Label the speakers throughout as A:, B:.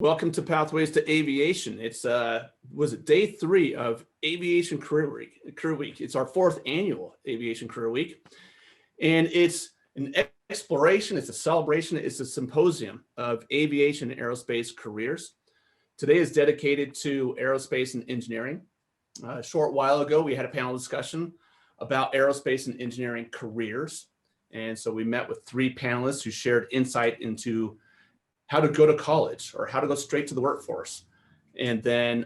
A: Welcome to Pathways to Aviation. It's was it day 3 of Aviation Career Week. It's our 4th annual Aviation Career Week, and it's an exploration. It's a celebration. It's a symposium of aviation and aerospace careers. Today is dedicated to aerospace and engineering. A short while ago, we had a panel discussion about aerospace and engineering careers, and so we met with 3 panelists who shared insight into how to go to college or how to go straight to the workforce. And then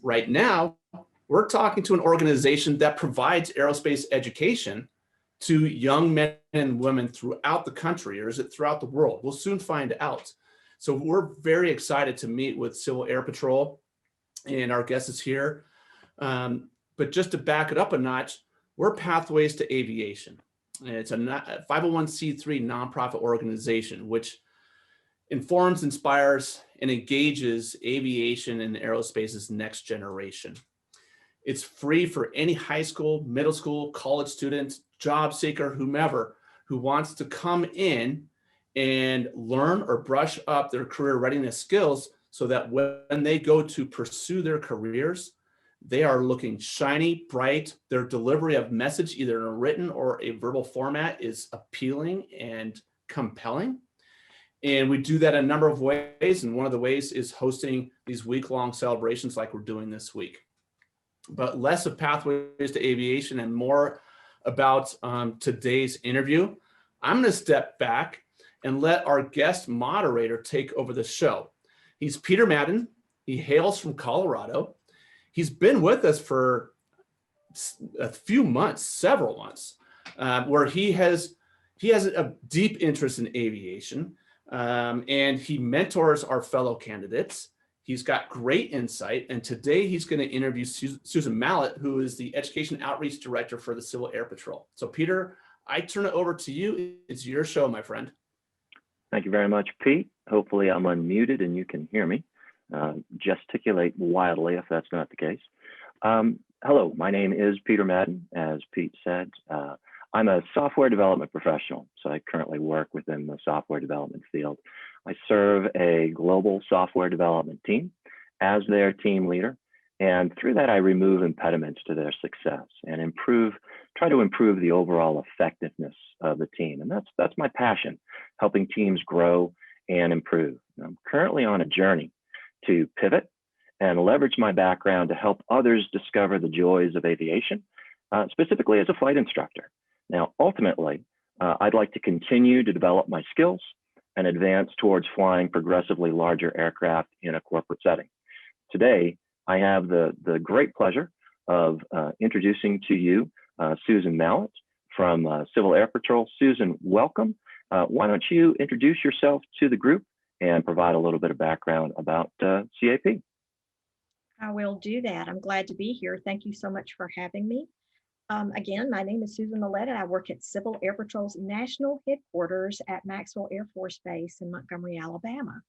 A: right now, we're talking to an organization that provides aerospace education to young men and women throughout the country, or is it throughout the world? We'll soon find out. So we're very excited to meet with Civil Air Patrol, and our guest is here. But just to back it up a notch, we're Pathways to Aviation. And it's a 501c3 nonprofit organization, which informs, inspires, and engages aviation and aerospace's next generation. It's free for any high school, middle school, college student, job seeker, whomever, who wants to come in and learn or brush up their career readiness skills so that when they go to pursue their careers, they are looking shiny, bright. Their delivery of message, either in a written or a verbal format, is appealing and compelling. And we do that a number of ways. And one of the ways is hosting these week-long celebrations like we're doing this week. But less of Pathways to Aviation and more about today's interview. I'm going to step back and let our guest moderator take over the show. He's Peter Madden. He hails from Colorado. He's been with us for a few months, several months, where he has a deep interest in aviation. And he mentors our fellow candidates. He's got great insight. And today he's going to interview Susan Mallett, who is the Education Outreach Director for the Civil Air Patrol. So Peter, I turn it over to you. It's your show, my friend.
B: Thank you very much, Pete. Hopefully I'm unmuted and you can hear me. Gesticulate wildly if that's not the case. Hello, my name is Peter Madden, as Pete said. I'm a software development professional, so I currently work within the software development field. I serve a global software development team as their team leader, and through that I remove impediments to their success and try to improve the overall effectiveness of the team. And that's my passion, helping teams grow and improve. I'm currently on a journey to pivot and leverage my background to help others discover the joys of aviation, specifically as a flight instructor. Now, ultimately, I'd like to continue to develop my skills and advance towards flying progressively larger aircraft in a corporate setting. Today, I have the great pleasure of introducing to you Susan Mallett from Civil Air Patrol. Susan, welcome. Why don't you introduce yourself to the group and provide a little bit of background about CAP?
C: I will do that. I'm glad to be here. Thank you so much for having me. Again, my name is Susan Mallett, and I work at Civil Air Patrol's national headquarters at Maxwell Air Force Base in Montgomery, Alabama.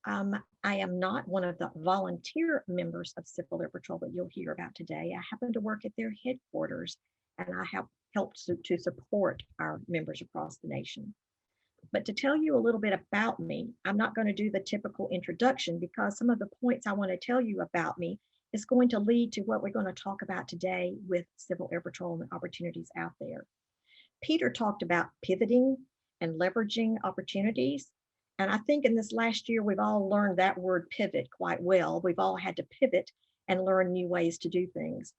C: I am not one of the volunteer members of Civil Air Patrol that you'll hear about today. I happen to work at their headquarters, and I have helped to support our members across the nation. But to tell you a little bit about me, I'm not going to do the typical introduction because some of the points I want to tell you about me is going to lead to what we're going to talk about today with Civil Air Patrol and the opportunities out there. Peter talked about pivoting and leveraging opportunities. And I think in this last year, we've all learned that word pivot quite well. We've all had to pivot and learn new ways to do things.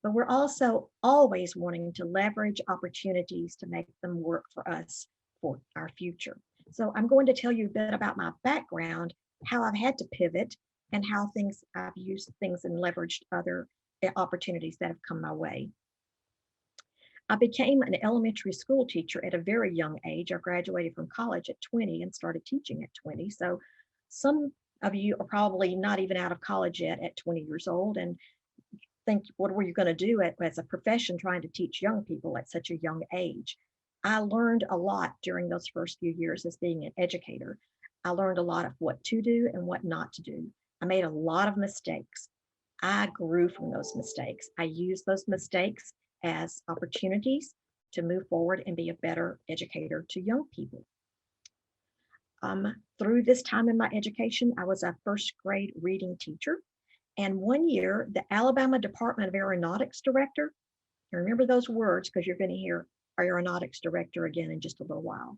C: But we're also always wanting to leverage opportunities to make them work for us for our future. So I'm going to tell you a bit about my background, how I've had to pivot, and how I've used things and leveraged other opportunities that have come my way. I became an elementary school teacher at a very young age. I graduated from college at 20 and started teaching at 20. So some of you are probably not even out of college yet at 20 years old and think, what were you going to do as a profession trying to teach young people at such a young age? I learned a lot during those first few years as being an educator. I learned a lot of what to do and what not to do. I made a lot of mistakes. I grew from those mistakes. I used those mistakes as opportunities to move forward and be a better educator to young people. Through this time in my education, I was a first grade reading teacher. And one year, the Alabama Department of Aeronautics director, and remember those words because you're going to hear aeronautics director again in just a little while.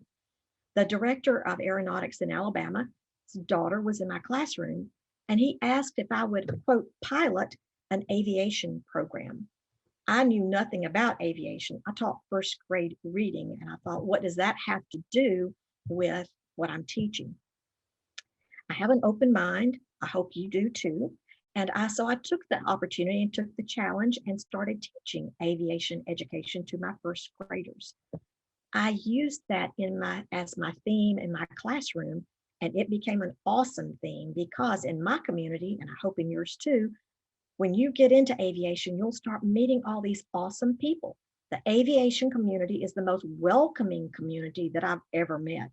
C: The director of aeronautics in Alabama, his daughter was in my classroom, and he asked if I would, quote, pilot an aviation program. I knew nothing about aviation. I taught first grade reading, and I thought, what does that have to do with what I'm teaching? I have an open mind. I hope you do too. And so I took the opportunity and took the challenge and started teaching aviation education to my first graders. I used that as my theme in my classroom, and it became an awesome theme because in my community, and I hope in yours too, when you get into aviation, you'll start meeting all these awesome people. The aviation community is the most welcoming community that I've ever met.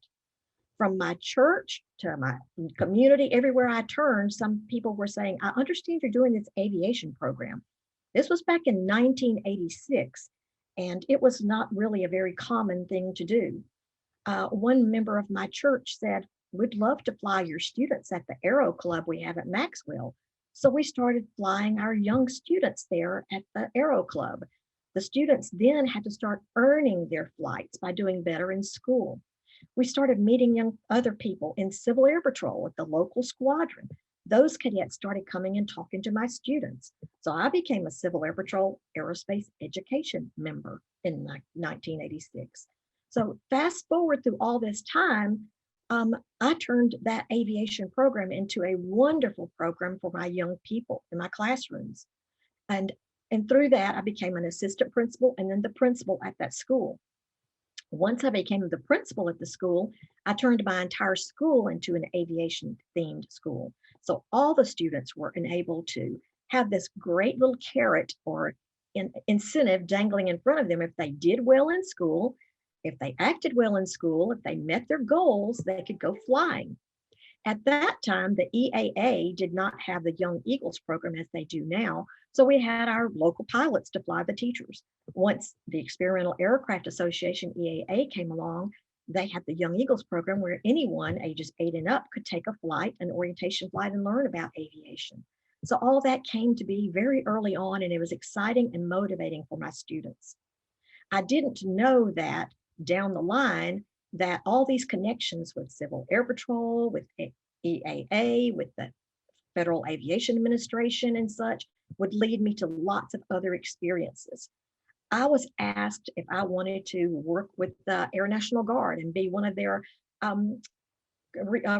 C: From my church to my community, everywhere I turned, some people were saying, I understand you're doing this aviation program. This was back in 1986, and it was not really a very common thing to do. One member of my church said, we'd love to fly your students at the Aero Club we have at Maxwell. So we started flying our young students there at the Aero Club. The students then had to start earning their flights by doing better in school. We started meeting other people in Civil Air Patrol at the local squadron. Those cadets started coming and talking to my students. So I became a Civil Air Patrol aerospace education member in 1986. So fast forward through all this time, I turned that aviation program into a wonderful program for my young people in my classrooms. And through that, I became an assistant principal and then the principal at that school. Once I became the principal at the school, I turned my entire school into an aviation themed school. So all the students were enabled to have this great little carrot or incentive dangling in front of them. If they did well in school, if they acted well in school, if they met their goals, they could go flying. At that time, the EAA did not have the Young Eagles program as they do now. So we had our local pilots to fly the teachers. Once the Experimental Aircraft Association, EAA, came along, they had the Young Eagles program where anyone ages 8 and up could take a flight, an orientation flight, and learn about aviation. So all that came to be very early on, and it was exciting and motivating for my students. I didn't know that down the line that all these connections with Civil Air Patrol, with EAA, with the Federal Aviation Administration and such would lead me to lots of other experiences. I was asked if I wanted to work with the Air National Guard and be one of their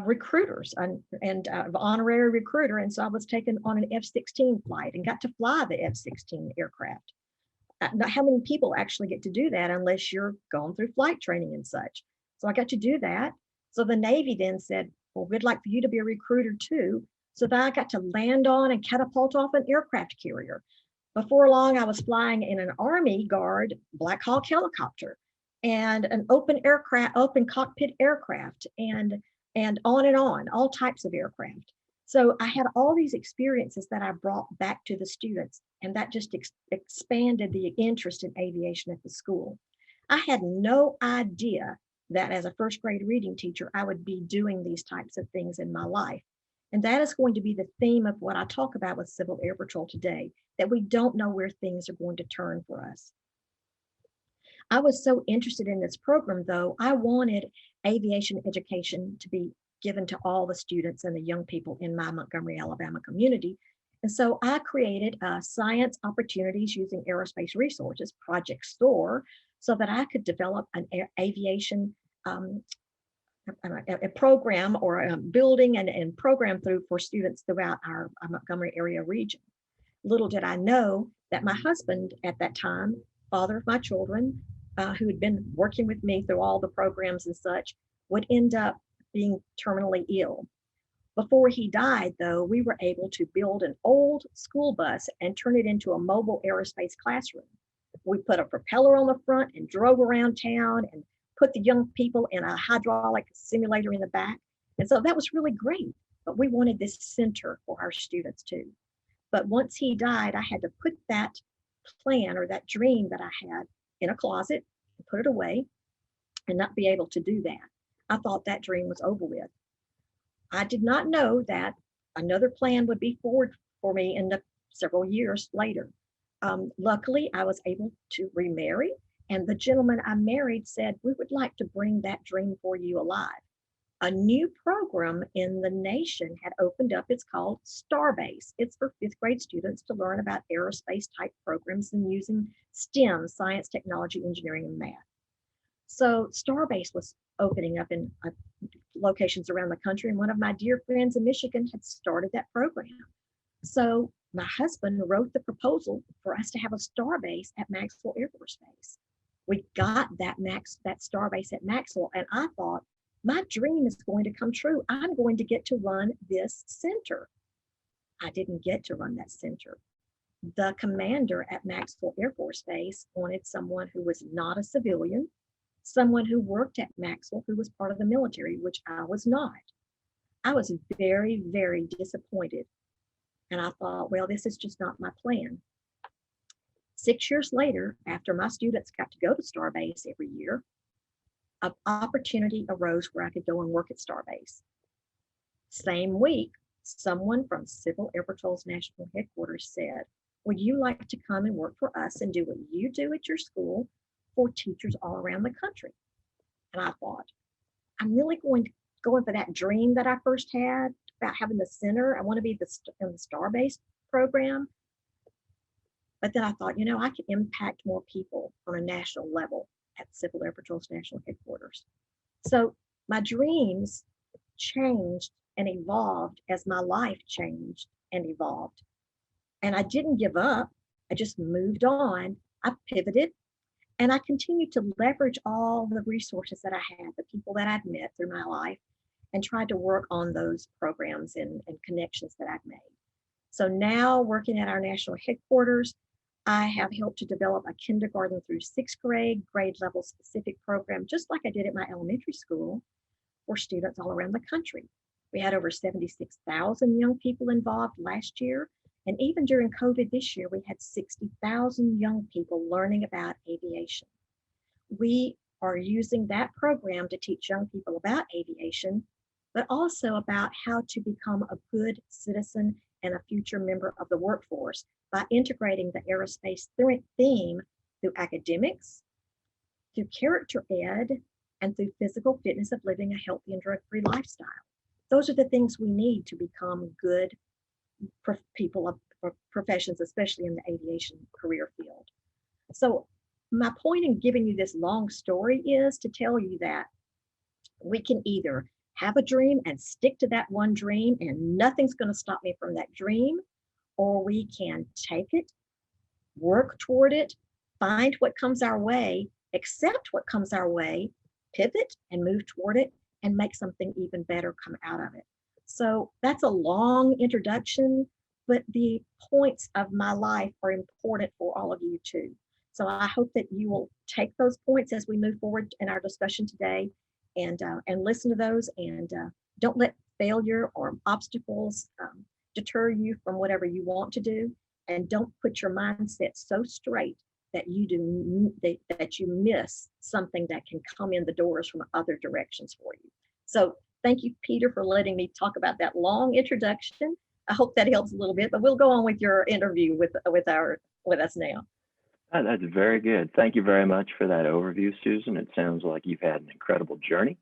C: recruiters and honorary recruiter. And so I was taken on an F-16 flight and got to fly the F-16 aircraft. Not how many people actually get to do that unless you're going through flight training and such. So I got to do that. So the Navy then said, well, we'd like for you to be a recruiter too. So that I got to land on and catapult off an aircraft carrier. Before long, I was flying in an Army Guard Black Hawk helicopter and an open cockpit aircraft and on, all types of aircraft. So I had all these experiences that I brought back to the students, and that just expanded the interest in aviation at the school. I had no idea that as a first grade reading teacher, I would be doing these types of things in my life. And that is going to be the theme of what I talk about with Civil Air Patrol today, that we don't know where things are going to turn for us. I was so interested in this program, though, I wanted aviation education to be given to all the students and the young people in my Montgomery, Alabama community. And so I created science opportunities using aerospace resources, Project SOAR, so that I could develop an aviation a program or a building and program for students throughout our Montgomery area region. Little did I know that my husband at that time, father of my children, who had been working with me through all the programs and such, would end up being terminally ill. Before he died, though, we were able to build an old school bus and turn it into a mobile aerospace classroom. We put a propeller on the front and drove around town and put the young people in a hydraulic simulator in the back. And so that was really great, but we wanted this center for our students too. But once he died, I had to put that plan or that dream that I had in a closet, put it away, and not be able to do that. I thought that dream was over with. I did not know that another plan would be forward for me in the several years later. Luckily, I was able to remarry, and the gentleman I married said, "We would like to bring that dream for you alive." A new program in the nation had opened up. It's called Starbase. It's for fifth grade students to learn about aerospace type programs and using STEM, science, technology, engineering, and math. So Starbase was opening up in locations around the country, and one of my dear friends in Michigan had started that program. So my husband wrote the proposal for us to have a Starbase at Maxwell Air Force Base. We got that Starbase at Maxwell, and I thought, my dream is going to come true. I'm going to get to run this center. I didn't get to run that center. The commander at Maxwell Air Force Base wanted someone who was not a civilian, someone who worked at Maxwell who was part of the military, which I was not. I was very, very disappointed. And I thought, well, this is just not my plan. 6 years later, after my students got to go to Starbase every year, an opportunity arose where I could go and work at Starbase. Same week, someone from Civil Air Patrol's National Headquarters said, "Would you like to come and work for us and do what you do at your school for teachers all around the country?" And I thought, I'm really going for that dream that I first had about having the center. I want to be in the Starbase program. But then I thought, I could impact more people on a national level at Civil Air Patrol's National Headquarters. So my dreams changed and evolved as my life changed and evolved. And I didn't give up. I just moved on. I pivoted, and I continued to leverage all the resources that I had, the people that I'd met through my life, and tried to work on those programs and connections that I've made. So now, working at our national headquarters, I have helped to develop a kindergarten through sixth grade level specific program, just like I did at my elementary school, for students all around the country. We had over 76,000 young people involved last year. And even during COVID this year, we had 60,000 young people learning about aviation. We are using that program to teach young people about aviation, but also about how to become a good citizen and a future member of the workforce by integrating the aerospace theme through academics, through character ed, and through physical fitness of living a healthy and drug-free lifestyle. Those are the things we need to become good people of professions, especially in the aviation career field. So my point in giving you this long story is to tell you that we can either have a dream and stick to that one dream and nothing's going to stop me from that dream, or we can take it, work toward it, find what comes our way, accept what comes our way, pivot and move toward it, and make something even better come out of it. So that's a long introduction, but the points of my life are important for all of you too. So I hope that you will take those points as we move forward in our discussion today, and listen to those, and don't let failure or obstacles deter you from whatever you want to do, and don't put your mindset so straight that you miss something that can come in the doors from other directions for you. So thank you, Peter, for letting me talk about that long introduction. I hope that helps a little bit, but we'll go on with your interview with us now.
B: That's very good. Thank you very much for that overview, Susan. It sounds like you've had an incredible journey,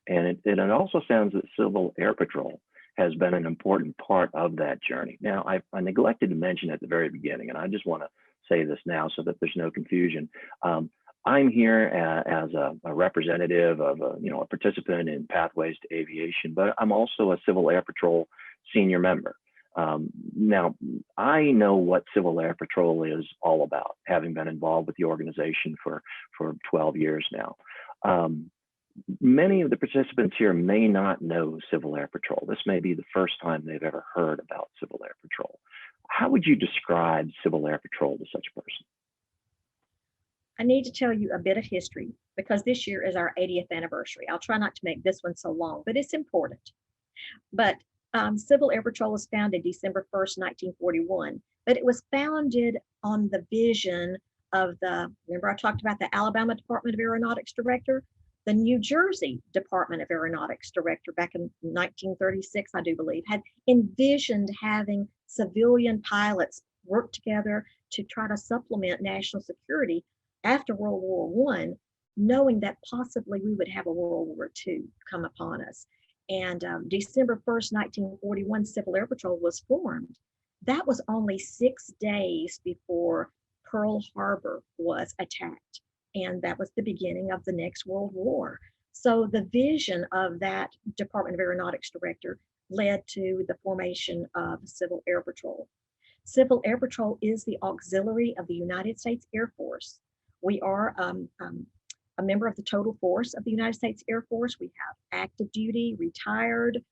B: and it also sounds that Civil Air Patrol has been an important part of that journey. Now, I neglected to mention at the very beginning, and I just want to say this now so that there's no confusion. I'm here as a representative of a participant in Pathways to Aviation, but I'm also a Civil Air Patrol senior member. Now, I know what Civil Air Patrol is all about, having been involved with the organization for 12 years now. Many of the participants here may not know Civil Air Patrol. This may be the first time they've ever heard about Civil Air Patrol. How would you describe Civil Air Patrol to such a person?
C: I need to tell you a bit of history because this year is our 80th anniversary. I'll try not to make this one so long, but it's important. But Civil Air Patrol was founded December 1st, 1941, but it was founded on the vision of remember I talked about the Alabama Department of Aeronautics director? The New Jersey Department of Aeronautics director back in 1936, I do believe, had envisioned having civilian pilots work together to try to supplement national security after World War I, knowing that possibly we would have a World War II come upon us. And December 1st, 1941, Civil Air Patrol was formed. That was only 6 days before Pearl Harbor was attacked. And that was the beginning of the next World War. So the vision of that Department of Aeronautics director led to the formation of Civil Air Patrol. Civil Air Patrol is the auxiliary of the United States Air Force. We are a member of the total force of the United States Air Force. We have active duty, retired,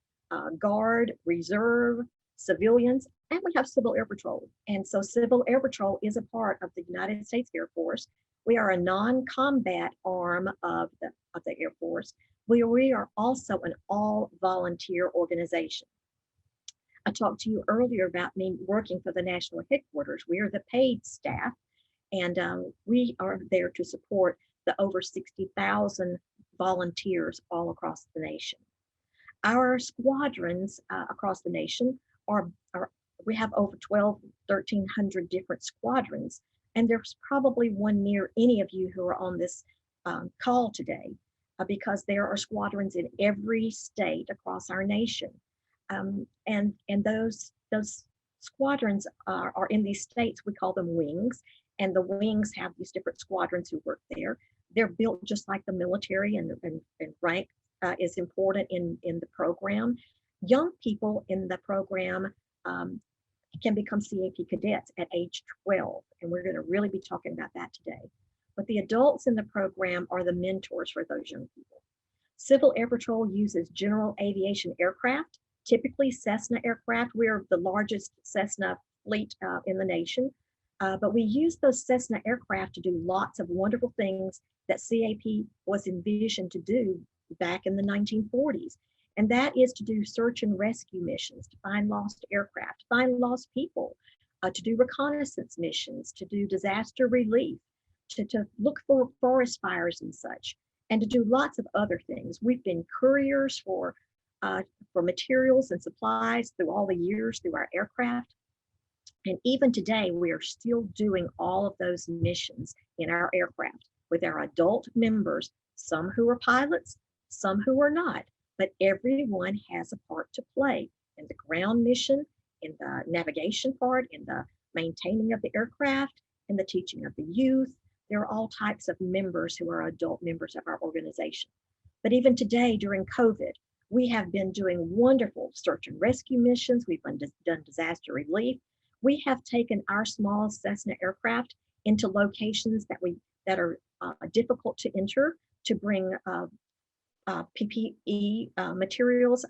C: guard, reserve, civilians, and we have Civil Air Patrol. And so Civil Air Patrol is a part of the United States Air Force. We are a non-combat arm of the Air Force. We are also an all-volunteer organization. I talked to you earlier about me working for the national headquarters. We are the paid staff, and we are there to support the over 60,000 volunteers all across the nation. Our squadrons across the nation we have over 1,300 different squadrons, and there's probably one near any of you who are on this call today, because there are squadrons in every state across our nation. And those squadrons are in these states. We call them wings, and the wings have these different squadrons who work there. They're built just like the military, and rank is important in the program. Young people in the program can become CAP cadets at age 12, and we're going to really be talking about that today. But the adults in the program are the mentors for those young people. Civil Air Patrol uses general aviation aircraft, typically Cessna aircraft. We're the largest Cessna fleet in the nation, but we use those Cessna aircraft to do lots of wonderful things that CAP was envisioned to do back in the 1940s. And that is to do search and rescue missions, to find lost aircraft, to find lost people, to do reconnaissance missions, to do disaster relief, to look for forest fires and such, and to do lots of other things. We've been couriers for materials and supplies through all the years through our aircraft. And even today, we are still doing all of those missions in our aircraft with our adult members, some who are pilots, some who are not, but everyone has a part to play in the ground mission, in the navigation part, in the maintaining of the aircraft, in the teaching of the youth. There are all types of members who are adult members of our organization. But even today, during COVID, we have been doing wonderful search and rescue missions. We've done disaster relief. We have taken our small Cessna aircraft into locations that are difficult to enter, to bring PPE materials,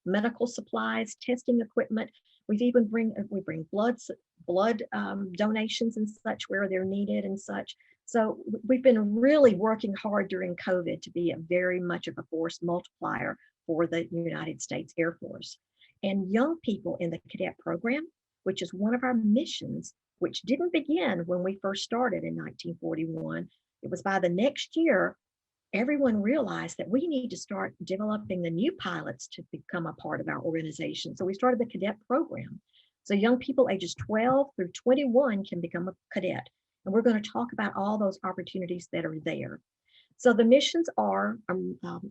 C: medical supplies, testing equipment. We bring blood donations and such where they're needed and such. So we've been really working hard during COVID to be very much of a force multiplier for the United States Air Force. And young people in the cadet program, which is one of our missions, which didn't begin when we first started in 1941. It was by the next year, everyone realized that we need to start developing the new pilots to become a part of our organization. So we started the cadet program. So young people ages 12 through 21 can become a cadet. And we're going to talk about all those opportunities that are there. So the missions are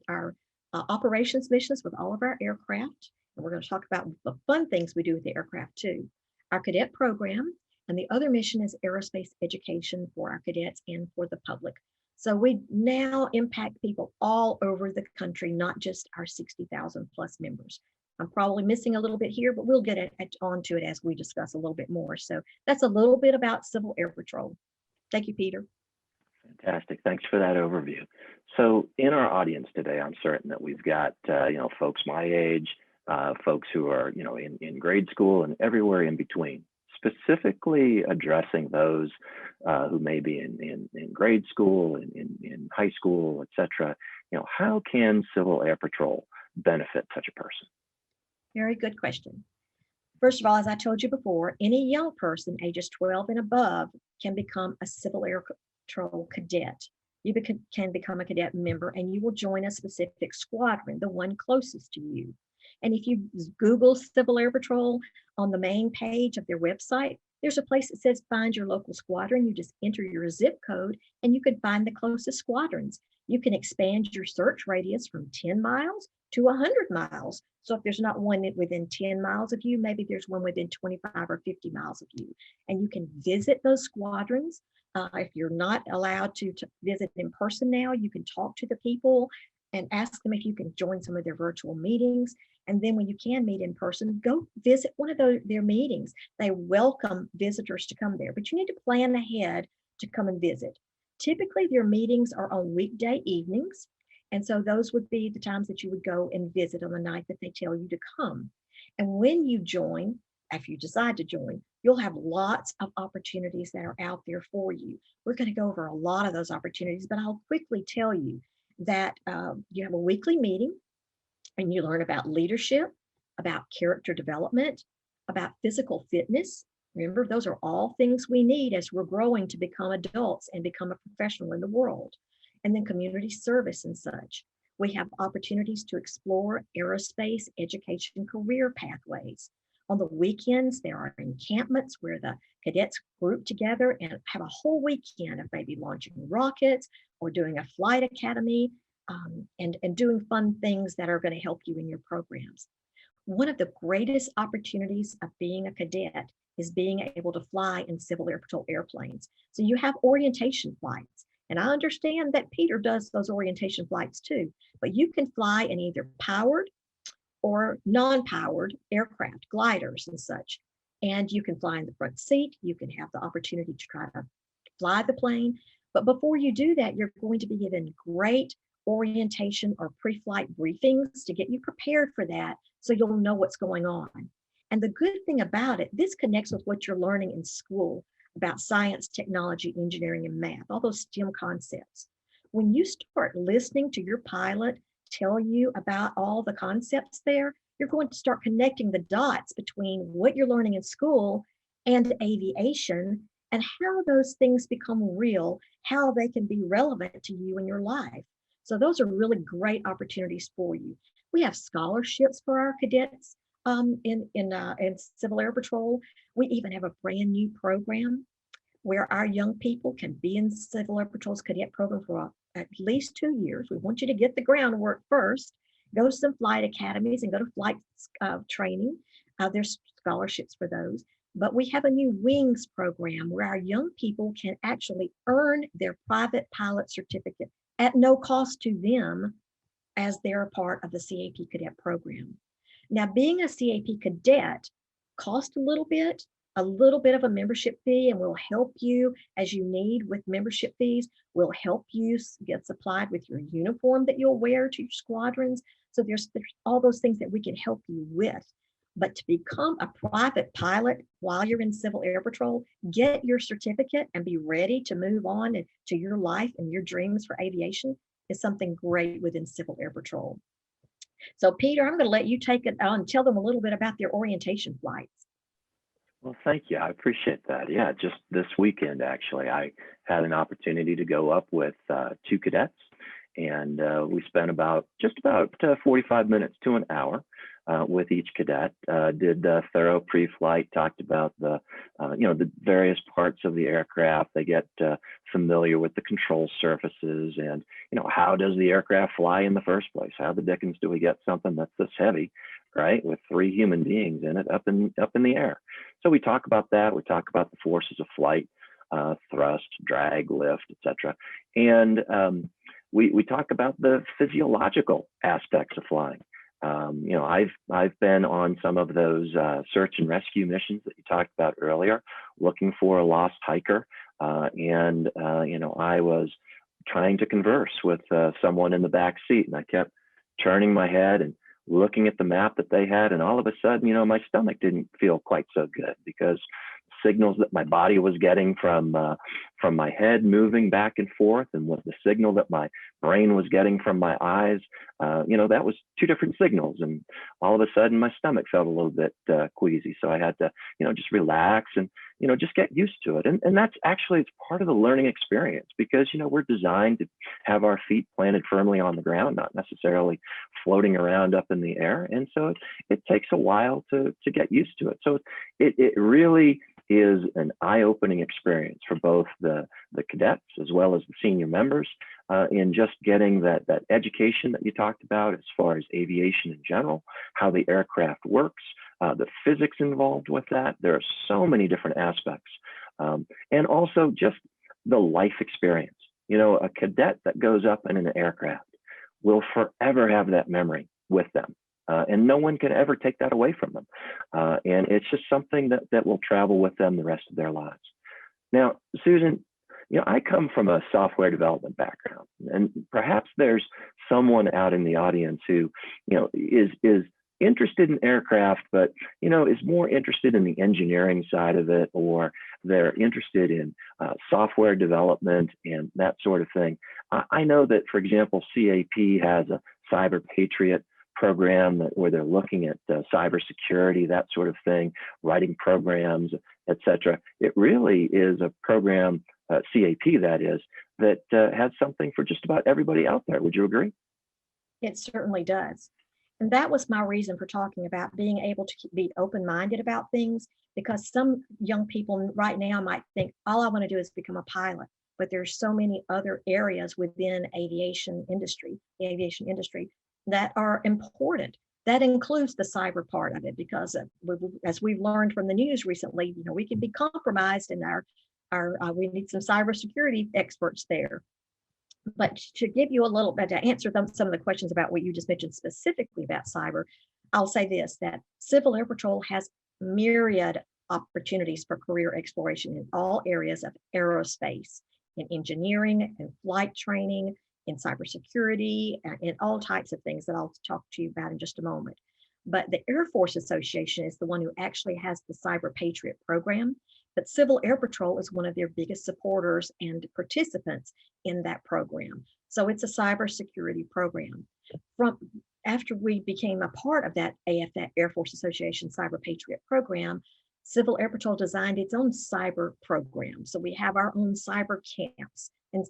C: our operations missions with all of our aircraft. And we're going to talk about the fun things we do with the aircraft too. Our cadet program, and the other mission is aerospace education for our cadets and for the public. So we now impact people all over the country, not just our 60,000 plus members. I'm probably missing a little bit here, but we'll get onto it as we discuss a little bit more. So that's a little bit about Civil Air Patrol. Thank you, Peter.
B: Fantastic. Thanks for that overview. So in our audience today, I'm certain that we've got folks my age, folks who are in grade school and everywhere in between. Specifically addressing those who may be in grade school, in high school, etc. How can Civil Air Patrol benefit such a person?
C: Very good question. First of all, as I told you before, any young person ages 12 and above can become a Civil Air Patrol cadet. you can become a cadet member, and you will join a specific squadron, the one closest to you. And if you Google Civil Air Patrol, on the main page of their website, there's a place that says find your local squadron. You just enter your zip code and you can find the closest squadrons. You can expand your search radius from 10 miles to 100 miles. So if there's not one within 10 miles of you, maybe there's one within 25 or 50 miles of you. And you can visit those squadrons. If you're not allowed to visit in person now, you can talk to the people and ask them if you can join some of their virtual meetings. And then when you can meet in person, go visit one of their meetings. They welcome visitors to come there, but you need to plan ahead to come and visit. Typically, their meetings are on weekday evenings. And so those would be the times that you would go and visit on the night that they tell you to come. And when you join, if you decide to join, you'll have lots of opportunities that are out there for you. We're going to go over a lot of those opportunities, but I'll quickly tell you that you have a weekly meeting and you learn about leadership, about character development, about physical fitness. Remember, those are all things we need as we're growing to become adults and become a professional in the world. And then community service and such. We have opportunities to explore aerospace, education, career pathways. On the weekends, there are encampments where the cadets group together and have a whole weekend of maybe launching rockets or doing a flight academy and doing fun things that are going to help you in your programs. One of the greatest opportunities of being a cadet is being able to fly in Civil Air Patrol airplanes. So you have orientation flights. And I understand that Peter does those orientation flights too, but you can fly in either powered or non-powered aircraft, gliders and such. And you can fly in the front seat. You can have the opportunity to try to fly the plane. But before you do that, you're going to be given great orientation or pre-flight briefings to get you prepared for that so you'll know what's going on. And the good thing about it, this connects with what you're learning in school about science, technology, engineering, and math, all those STEM concepts. When you start listening to your pilot tell you about all the concepts there, you're going to start connecting the dots between what you're learning in school and aviation and how those things become real, how they can be relevant to you in your life. So those are really great opportunities for you. We have scholarships for our cadets in Civil Air Patrol. We even have a brand new program where our young people can be in Civil Air Patrol's Cadet Program for at least 2 years. We want you to get the groundwork first, go to some flight academies and go to flight training. There's scholarships for those. But we have a new Wings program where our young people can actually earn their private pilot certificate at no cost to them as they're a part of the CAP Cadet Program. Now, being a CAP cadet costs a little bit of a membership fee, and we'll help you as you need with membership fees. We'll help you get supplied with your uniform that you'll wear to your squadrons. So there's all those things that we can help you with. But to become a private pilot while you're in Civil Air Patrol, get your certificate and be ready to move on to your life and your dreams for aviation is something great within Civil Air Patrol. So Peter, I'm going to let you take it on and tell them a little bit about their orientation flights.
B: Well, thank you. I appreciate that. Yeah, just this weekend, actually, I had an opportunity to go up with 2 cadets, and we spent just about 45 minutes to an hour with each cadet. Did thorough pre-flight, talked about the various parts of the aircraft. They get familiar with the control surfaces and, how does the aircraft fly in the first place? How the dickens do we get something that's this heavy, right, with 3 human beings in it up in the air? So we talk about that. We talk about the forces of flight, thrust, drag, lift, etc. And we talk about the physiological aspects of flying. I've been on some of those search and rescue missions that you talked about earlier, looking for a lost hiker. I was trying to converse with someone in the back seat, and I kept turning my head and looking at the map that they had, and all of a sudden, my stomach didn't feel quite so good because signals that my body was getting from my head moving back and forth, and with the signal that my brain was getting from my eyes, that was 2 different signals, and all of a sudden my stomach felt a little bit queasy. So I had to, just relax and just get used to it. And that's actually, it's part of the learning experience, because, we're designed to have our feet planted firmly on the ground, not necessarily floating around up in the air. And so it takes a while to get used to it. So it really is an eye-opening experience for both the cadets as well as the senior members, in just getting that education that you talked about as far as aviation in general, how the aircraft works, the physics involved with that. There are so many different aspects. And also just the life experience. A cadet that goes up in an aircraft will forever have that memory with them. And no one can ever take that away from them. And it's just something that will travel with them the rest of their lives. Now, Susan, I come from a software development background, and perhaps there's someone out in the audience who, is interested in aircraft, but, is more interested in the engineering side of it, or they're interested in software development and that sort of thing. I know that, for example, CAP has a Cyber Patriot program where they're looking at cybersecurity, that sort of thing, writing programs, etc. It really is a program, CAP that is, that has something for just about everybody out there. Would you agree?
C: It certainly does. And that was my reason for talking about being able to be open-minded about things, because some young people right now might think, all I want to do is become a pilot. But there's so many other areas within the aviation industry, that are important. That includes the cyber part of it, because as we've learned from the news recently, we can be compromised, and we need some cybersecurity experts there. But to give you a little bit, to answer some of the questions about what you just mentioned specifically about cyber, I'll say this, that Civil Air Patrol has myriad opportunities for career exploration in all areas of aerospace, in engineering and flight training, in cybersecurity, in all types of things that I'll talk to you about in just a moment. But the Air Force Association is the one who actually has the Cyber Patriot program, but Civil Air Patrol is one of their biggest supporters and participants in that program. So it's a cybersecurity program. After we became a part of that Air Force Association Cyber Patriot program, Civil Air Patrol designed its own cyber program. So we have our own cyber camps and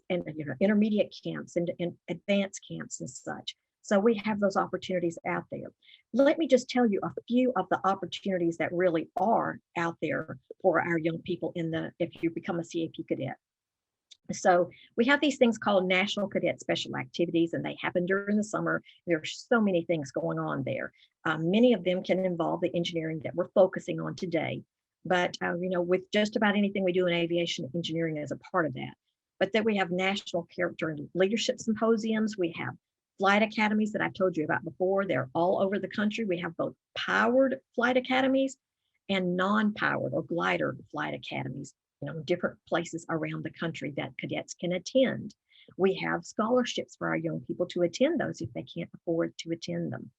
C: intermediate camps and advanced camps and such. So we have those opportunities out there. Let me just tell you a few of the opportunities that really are out there for our young people if you become a CAP cadet. So we have these things called National Cadet Special Activities, and they happen during the summer. There's so many things going on there. Many of them can involve the engineering that we're focusing on today. But, with just about anything we do in aviation, engineering is a part of that. But then we have national character and leadership symposiums. We have flight academies that I've told you about before. They're all over the country. We have both powered flight academies and non-powered or glider flight academies, different places around the country that cadets can attend. We have scholarships for our young people to attend those if they can't afford to attend them.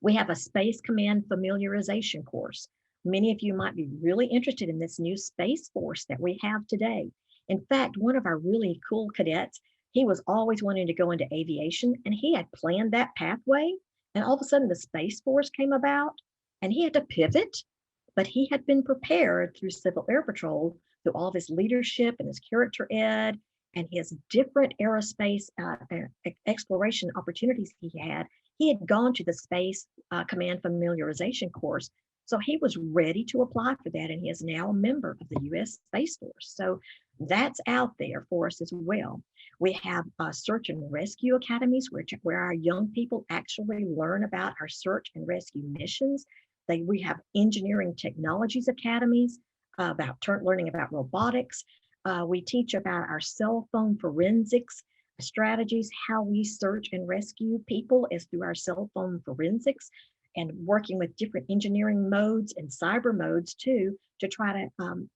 C: We have a Space Command familiarization course. Many of you might be really interested in this new Space Force that we have today. In fact, one of our really cool cadets, he was always wanting to go into aviation, and he had planned that pathway, and all of a sudden the Space Force came about and he had to pivot, but he had been prepared through Civil Air Patrol, through all of his leadership and his character ed and his different aerospace exploration opportunities he had. He had gone to the Space Command familiarization course. So he was ready to apply for that, and he is now a member of the U.S. Space Force. So that's out there for us as well. We have search and rescue academies, where our young people actually learn about our search and rescue missions. We have engineering technologies academies, learning about robotics. We teach about our cell phone forensics strategies, how we search and rescue people is through our cell phone forensics, and working with different engineering modes and cyber modes too, to try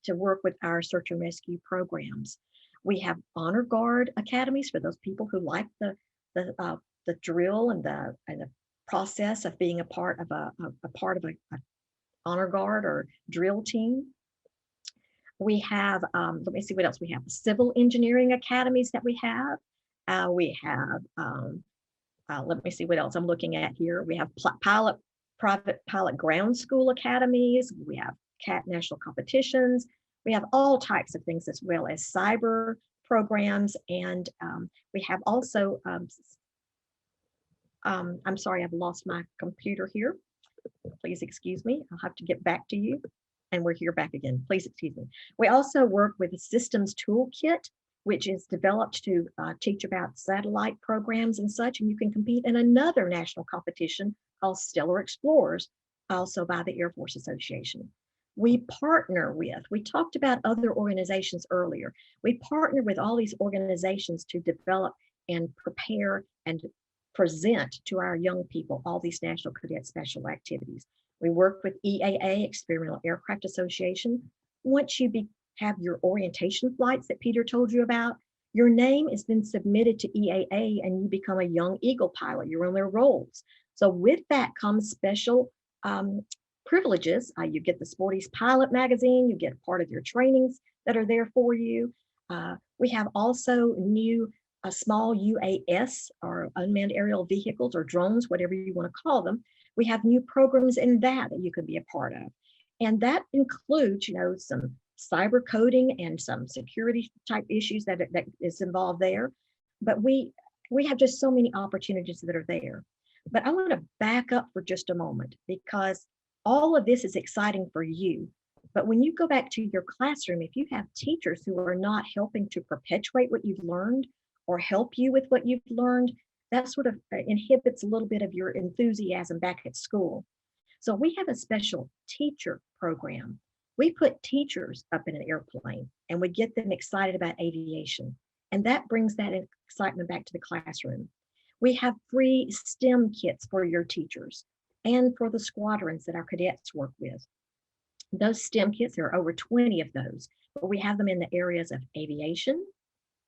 C: to work with our search and rescue programs. We have honor guard academies for those people who like the drill and the process of being a part of a honor guard or drill team. We have, let me see what else we have. Civil engineering academies that we have. Let me see what else I'm looking at here. We have private pilot ground school academies. We have CAT national competitions. We have all types of things as well as cyber programs. And we have also, I'm sorry, I've lost my computer here. Please excuse me. I'll have to get back to you. And we're here back again. Please excuse me. We also work with a systems toolkit, which is developed to teach about satellite programs and such. And you can compete in another national competition called Stellar Explorers, also by the Air Force Association. We partner with, we talked about other organizations earlier. We partner with all these organizations to develop and prepare and present to our young people all these National Cadet Special activities. We work with EAA, Experimental Aircraft Association. Once you have your orientation flights that Peter told you about, your name is then submitted to EAA and you become a young Eagle pilot. You're on their rolls. So with that comes special privileges. You get the Sporties Pilot magazine, you get part of your trainings that are there for you. We have also new small UAS or unmanned aerial vehicles or drones, whatever you want to call them. We have new programs in that you can be a part of. And that includes, some cyber coding and some security type issues that is involved there. But we have just so many opportunities that are there. But I want to back up for just a moment, because all of this is exciting for you. But when you go back to your classroom, if you have teachers who are not helping to perpetuate what you've learned or help you with what you've learned, that sort of inhibits a little bit of your enthusiasm back at school. So we have a special teacher program. We put teachers up in an airplane and we get them excited about aviation. And that brings that excitement back to the classroom. We have free STEM kits for your teachers and for the squadrons that our cadets work with. Those STEM kits, there are over 20 of those, but we have them in the areas of aviation,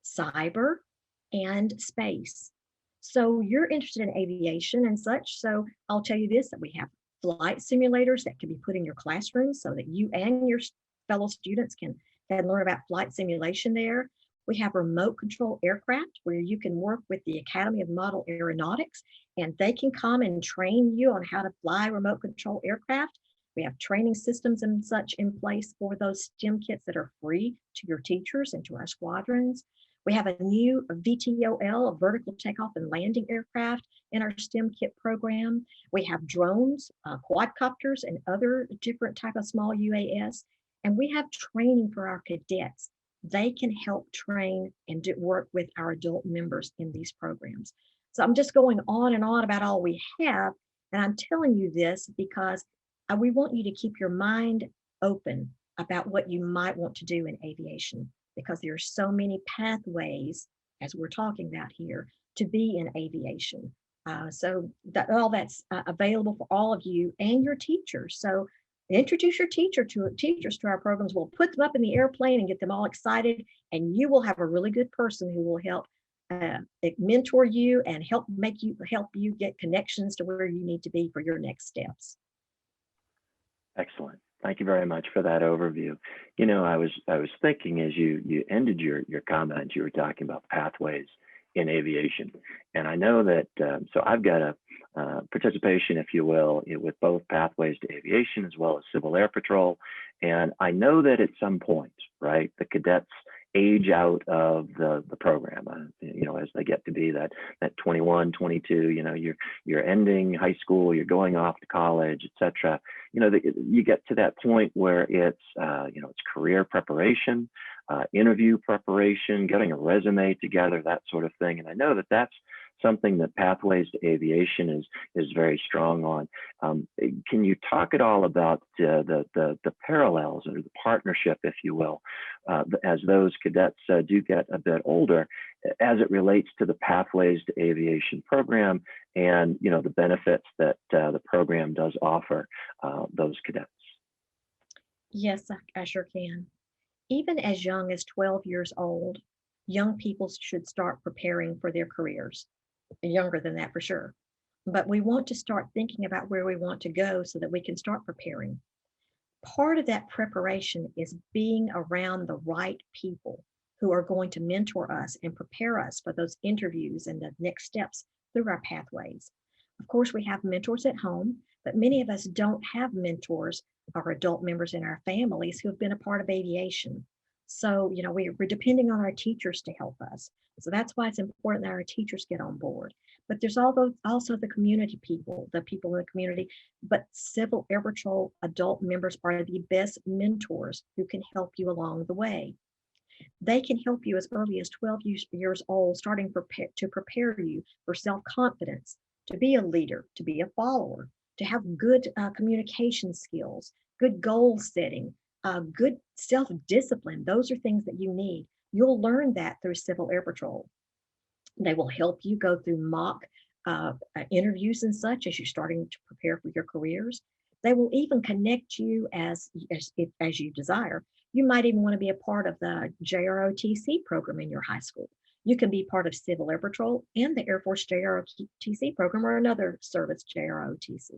C: cyber, and space. So you're interested in aviation and such. So I'll tell you this, that we have flight simulators that can be put in your classroom so that you and your fellow students can learn about flight simulation there. We have remote control aircraft where you can work with the Academy of Model Aeronautics and they can come and train you on how to fly remote control aircraft. We have training systems and such in place for those STEM kits that are free to your teachers and to our squadrons. We have a new VTOL, a vertical takeoff and landing aircraft in our STEM kit program. We have drones, quadcopters, and other different type of small UAS. And we have training for our cadets. They can help train and work with our adult members in these programs. So I'm just going on and on about all we have. And I'm telling you this because we want you to keep your mind open about what you might want to do in aviation, because there are so many pathways, as we're talking about here, to be in aviation. So all that's available for all of you and your teachers. So introduce your teachers to our programs. We'll put them up in the airplane and get them all excited, and you will have a really good person who will help mentor you and help you get connections to where you need to be for your next steps.
B: Excellent. Thank you very much for that overview. I was thinking as you ended your comments, you were talking about pathways in aviation. And I know that, so I've got a participation, if you will, with both Pathways to Aviation as well as Civil Air Patrol. And I know that at some point, right, the cadets age out of the program, as they get to be that 21, 22, you're ending high school, you're going off to college, etc. You get to that point where it's career preparation, interview preparation, getting a resume together, that sort of thing. And I know that that's something that Pathways to Aviation is very strong on. Can you talk at all about the parallels or the partnership, if you will, as those cadets do get a bit older, as it relates to the Pathways to Aviation program and the benefits that the program does offer those cadets?
C: Yes, I sure can. Even as young as 12 years old, young people should start preparing for their careers. Younger than that for sure. But we want to start thinking about where we want to go so that we can start preparing. Part of that preparation is being around the right people who are going to mentor us and prepare us for those interviews and the next steps through our pathways. Of course, we have mentors at home, but many of us don't have mentors are adult members in our families who have been a part of aviation. So, we're depending on our teachers to help us. So that's why it's important that our teachers get on board. But there's also the community people, the people in the community. But Civil Air Patrol adult members are the best mentors who can help you along the way. They can help you as early as 12 years old, starting to prepare you for self-confidence, to be a leader, to be a follower, to have good communication skills, good goal setting, good self-discipline. Those are things that you need. You'll learn that through Civil Air Patrol. They will help you go through mock interviews and such as you're starting to prepare for your careers. They will even connect you as you desire. You might even want to be a part of the JROTC program in your high school. You can be part of Civil Air Patrol and the Air Force JROTC program or another service JROTC.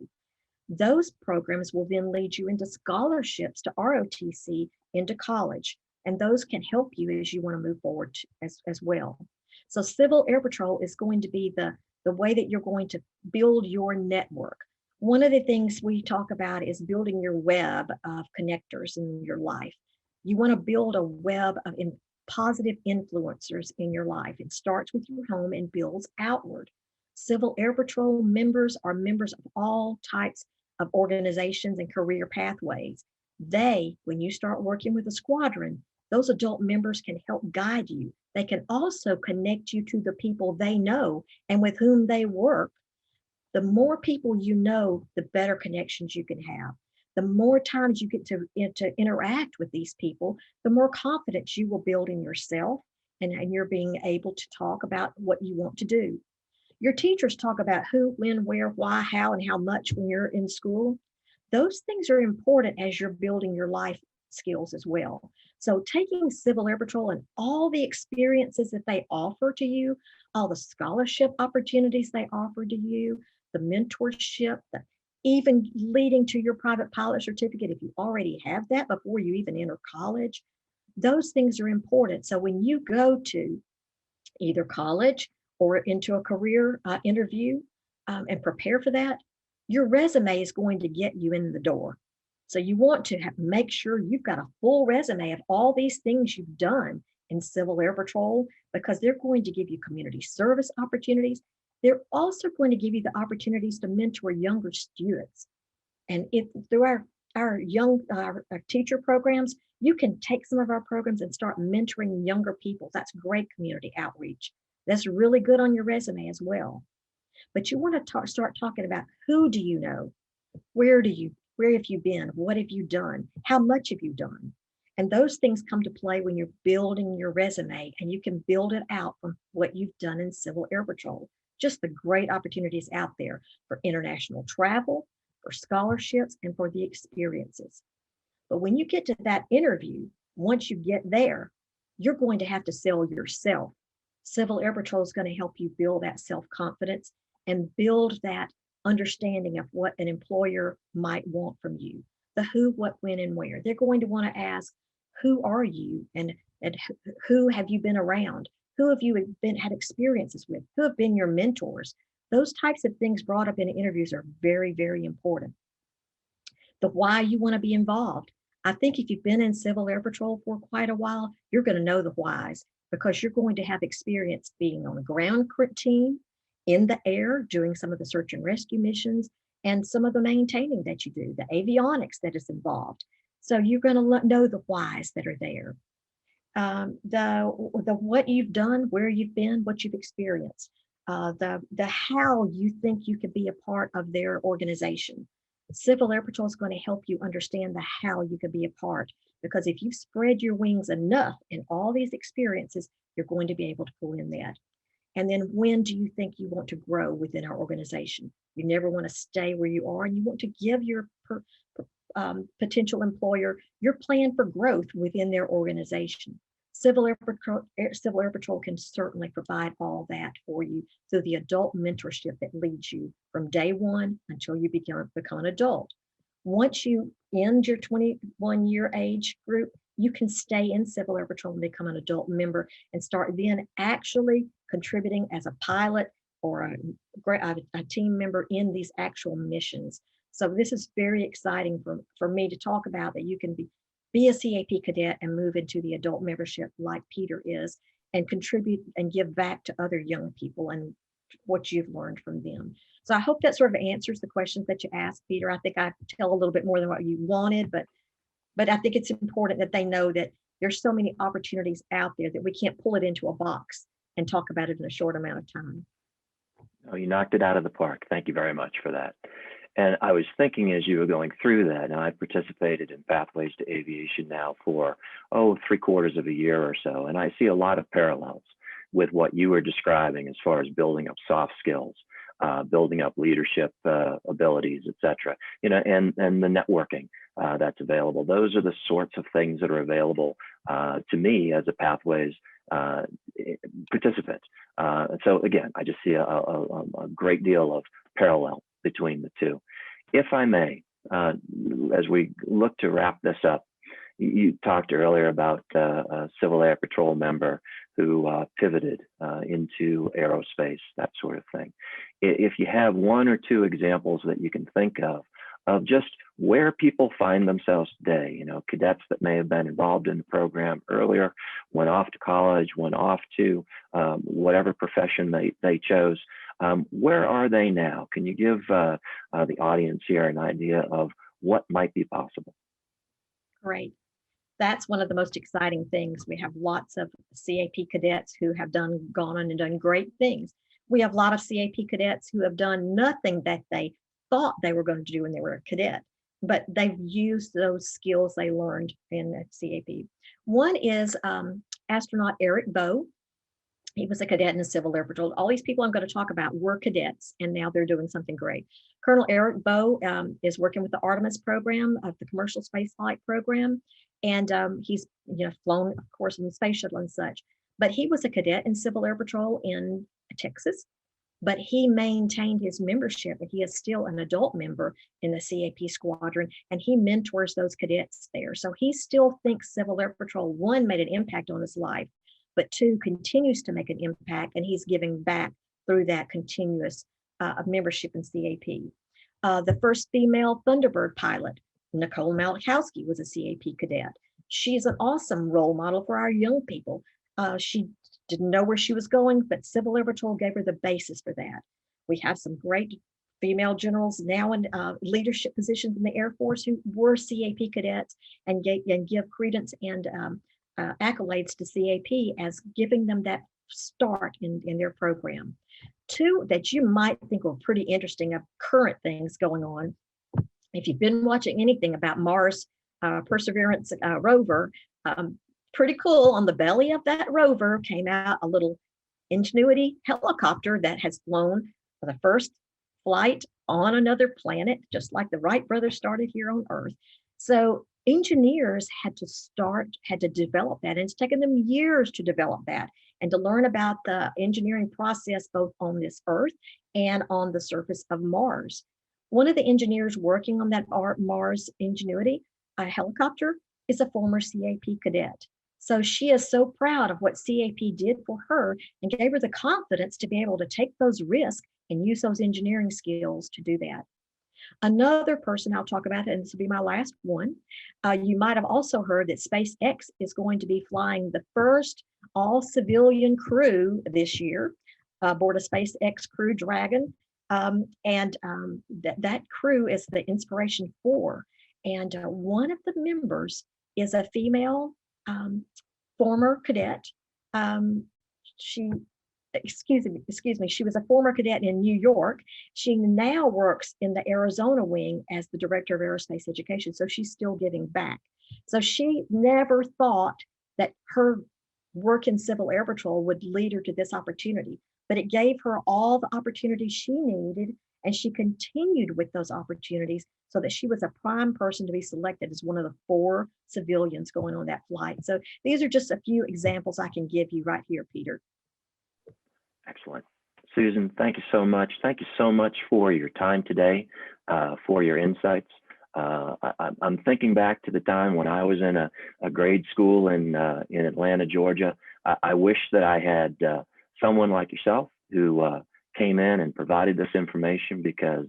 C: Those programs will then lead you into scholarships to ROTC into college, and those can help you as you want to move forward as well. So Civil Air Patrol is going to be the way that you're going to build your network. One of the things we talk about is building your web of connectors in your life. You want to build a web of positive influencers in your life. It starts with your home and builds outward. Civil Air Patrol members are members of all types of organizations and career pathways. When you start working with a squadron, those adult members can help guide you. They can also connect you to the people they know and with whom they work. The more people you know, the better connections you can have. The more times you get to interact with these people, the more confidence you will build in yourself and you're being able to talk about what you want to do. Your teachers talk about who, when, where, why, how, and how much when you're in school. Those things are important as you're building your life skills as well. So taking Civil Air Patrol and all the experiences that they offer to you, all the scholarship opportunities they offer to you, the mentorship, even leading to your private pilot certificate, if you already have that before you even enter college, those things are important. So when you go to either college or into a career interview and prepare for that, your resume is going to get you in the door. So you want to make sure you've got a full resume of all these things you've done in Civil Air Patrol, because they're going to give you community service opportunities. They're also going to give you the opportunities to mentor younger students. And through our young our teacher programs, you can take some of our programs and start mentoring younger people. That's great community outreach. That's really good on your resume as well. But you want to start talking about who do you know? Where have you been? What have you done? How much have you done? And those things come to play when you're building your resume, and you can build it out from what you've done in Civil Air Patrol. Just the great opportunities out there for international travel, for scholarships, and for the experiences. But when you get to that interview, once you get there, you're going to have to sell yourself. Civil Air Patrol is going to help you build that self-confidence and build that understanding of what an employer might want from you. The who, what, when, and where. They're going to want to ask, who are you and who have you been around? Who have you had experiences with? Who have been your mentors? Those types of things brought up in interviews are very, very important. The why you want to be involved. I think if you've been in Civil Air Patrol for quite a while, you're going to know the whys, because you're going to have experience being on a ground team, in the air, doing some of the search and rescue missions, and some of the maintaining that you do, the avionics that is involved. So you're going to know the whys that are there. The what you've done, where you've been, what you've experienced, the how you think you could be a part of their organization. Civil Air Patrol is going to help you understand the how you could be a part, because if you've spread your wings enough in all these experiences, you're going to be able to pull in that. And then when do you think you want to grow within our organization? You never want to stay where you are, and you want to give your potential employer your plan for growth within their organization. Civil Air Patrol can certainly provide all that for you through the adult mentorship that leads you from day one until you become an adult. Once you end your 21-year age group, you can stay in Civil Air Patrol and become an adult member and start then actually contributing as a pilot or a team member in these actual missions. So this is very exciting for me to talk about, that you can be a CAP cadet and move into the adult membership like Peter is, and contribute and give back to other young people and what you've learned from them. So I hope that sort of answers the questions that you asked, Peter. I think I tell a little bit more than what you wanted, but I think it's important that they know that there's so many opportunities out there that we can't pull it into a box and talk about it in a short amount of time.
B: Oh, you knocked it out of the park. Thank you very much for that. And I was thinking as you were going through that, and I've participated in Pathways to Aviation now for, 3/4 of a year or so. And I see a lot of parallels with what you were describing as far as building up soft skills, building up leadership abilities, et cetera, and the networking that's available. Those are the sorts of things that are available to me as a Pathways participant. So again, I just see a great deal of parallel between the two. If I may, as we look to wrap this up, you talked earlier about a Civil Air Patrol member who pivoted into aerospace, that sort of thing. If you have one or two examples that you can think of just where people find themselves today, cadets that may have been involved in the program earlier, went off to college, went off to whatever profession they chose, where are they now? Can you give the audience here an idea of what might be possible?
C: Great. That's one of the most exciting things. We have lots of CAP cadets who have gone on and done great things. We have a lot of CAP cadets who have done nothing that they thought they were going to do when they were a cadet, but they've used those skills they learned in the CAP. One is astronaut Eric Bowe. He was a cadet in the Civil Air Patrol. All these people I'm going to talk about were cadets, and now they're doing something great. Colonel Eric Bowe is working with the Artemis program of the commercial spaceflight program, and he's flown, of course, in the space shuttle and such. But he was a cadet in Civil Air Patrol in Texas, but he maintained his membership, and he is still an adult member in the CAP squadron, and he mentors those cadets there. So he still thinks Civil Air Patrol, one, made an impact on his life, but two, continues to make an impact, and he's giving back through that continuous membership in CAP. The first female Thunderbird pilot, Nicole Malikowski, was a CAP cadet. She's an awesome role model for our young people. She didn't know where she was going, but Civil Air Patrol gave her the basis for that. We have some great female generals now in leadership positions in the Air Force who were CAP cadets and give credence and accolades to CAP as giving them that start in their program. Two that you might think are pretty interesting of current things going on. If you've been watching anything about Mars Perseverance rover, pretty cool. On the belly of that rover came out a little Ingenuity helicopter that has flown for the first flight on another planet, just like the Wright brothers started here on Earth. So engineers had to develop that, and it's taken them years to develop that and to learn about the engineering process both on this Earth and on the surface of Mars. One of the engineers working on that Mars Ingenuity helicopter is a former CAP cadet. So she is so proud of what CAP did for her and gave her the confidence to be able to take those risks and use those engineering skills to do that. Another person I'll talk about, and this will be my last one, you might have also heard that SpaceX is going to be flying the first all-civilian crew this year aboard a SpaceX Crew Dragon. That crew is the Inspiration 4. And one of the members is a female former cadet. She was a former cadet in New York. She now works in the Arizona wing as the director of aerospace education. So she's still giving back. So she never thought that her work in Civil Air Patrol would lead her to this opportunity, but it gave her all the opportunities she needed, and she continued with those opportunities so that she was a prime person to be selected as one of the 4 civilians going on that flight. So these are just a few examples I can give you right here, Peter.
B: Excellent. Susan, thank you so much. Thank you so much for your time today, for your insights. I'm thinking back to the time when I was in a grade school in Atlanta, Georgia. I wish that I had someone like yourself who came in and provided this information, because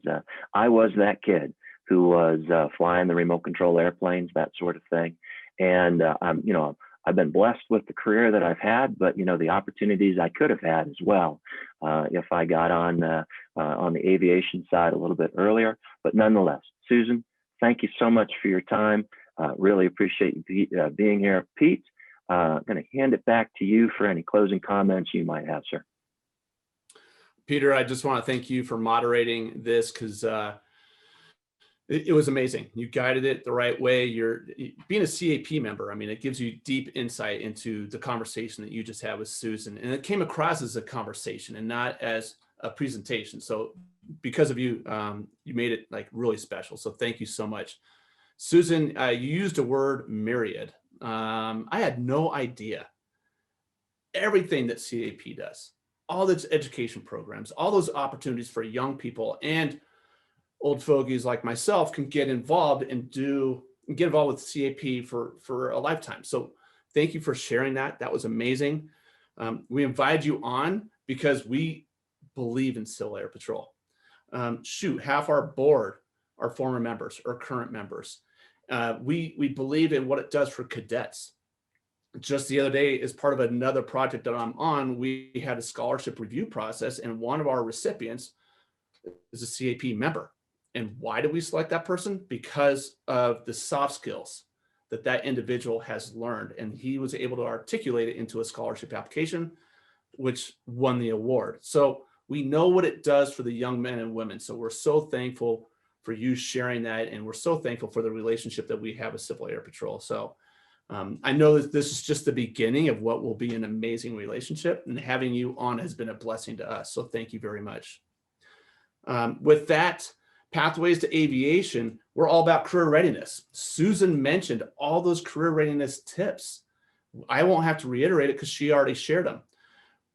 B: I was that kid who was flying the remote control airplanes, that sort of thing. And I've been blessed with the career that I've had, but the opportunities I could have had as well if I got on the aviation side a little bit earlier. But nonetheless, Susan, thank you so much for your time. Really appreciate you being here. Pete, I'm going to hand it back to you for any closing comments you might have, sir.
A: Peter, I just want to thank you for moderating this, because it was amazing. You guided it the right way. You're being a CAP member. I mean, it gives you deep insight into the conversation that you just had with Susan, and it came across as a conversation and not as a presentation. So because of you, you made it like really special. So thank you so much. Susan, you used a word, myriad. I had no idea everything that CAP does, all its education programs, all those opportunities for young people and old fogies like myself can get involved and get involved with CAP for a lifetime. So thank you for sharing that. That was amazing. We invited you on because we believe in Civil Air Patrol. Half our board are former members or current members. We believe in what it does for cadets. Just the other day, as part of another project that I'm on, we had a scholarship review process, and one of our recipients is a CAP member. And why did we select that person? Because of the soft skills that individual has learned, and he was able to articulate it into a scholarship application, which won the award. So we know what it does for the young men and women. So we're so thankful for you sharing that, and we're so thankful for the relationship that we have with Civil Air Patrol. So I know that this is just the beginning of what will be an amazing relationship, and having you on has been a blessing to us. So thank you very much. With that, Pathways to Aviation, we're all about career readiness. Susan mentioned all those career readiness tips. I won't have to reiterate it because she already shared them.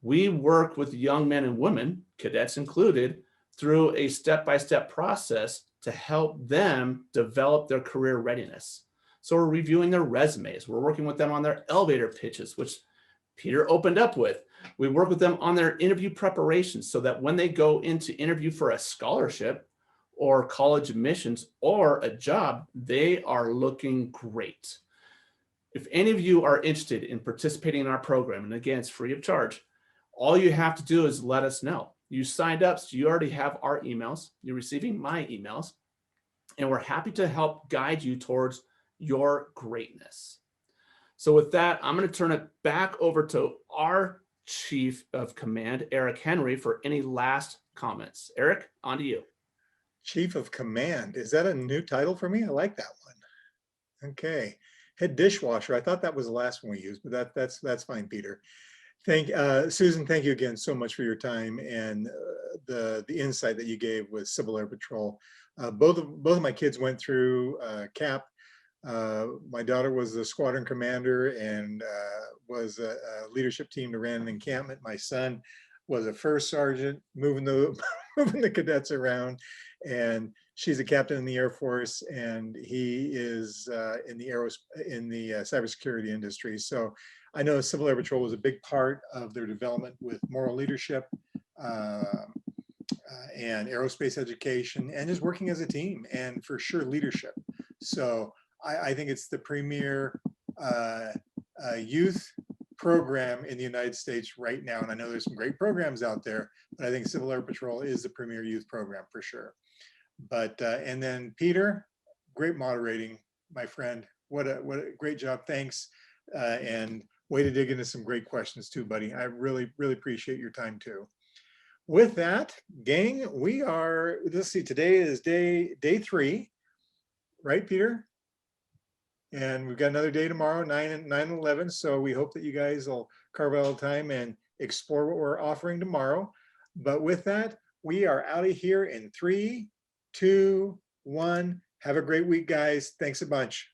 A: We work with young men and women, cadets included, through a step-by-step process to help them develop their career readiness. So we're reviewing their resumes. We're working with them on their elevator pitches, which Peter opened up with. We work with them on their interview preparations so that when they go into interview for a scholarship or college admissions or a job, they are looking great. If any of you are interested in participating in our program, and again, it's free of charge, all you have to do is let us know. You signed up, so you already have our emails. You're receiving my emails, and we're happy to help guide you towards your greatness. So with that, I'm going to turn it back over to our Chief of Command, Eric Henry, for any last comments. Eric, on to you.
D: Chief of Command. Is that a new title for me? I like that one. Okay. Head dishwasher. I thought that was the last one we used, but that's fine, Peter. Susan, thank you again so much for your time and the insight that you gave with Civil Air Patrol. Both of my kids went through CAP. My daughter was the squadron commander and was a leadership team to ran an encampment. My son was a first sergeant moving the cadets around, and she's a captain in the Air Force, and he is in the cybersecurity industry. So I know Civil Air Patrol was a big part of their development with moral leadership and aerospace education, and just working as a team, and for sure leadership. So I think it's the premier youth program in the United States right now. And I know there's some great programs out there, but I think Civil Air Patrol is the premier youth program for sure. But, and then Peter, great moderating, my friend. What a great job. Thanks. And way to dig into some great questions too, buddy. I really, really appreciate your time too. With that, gang, we are, let's see, today is day 3, right, Peter? And we've got another day tomorrow, 9 and 11. So we hope that you guys will carve out time and explore what we're offering tomorrow. But with that, we are out of here in 3, 2, 1. Have a great week, guys. Thanks a bunch.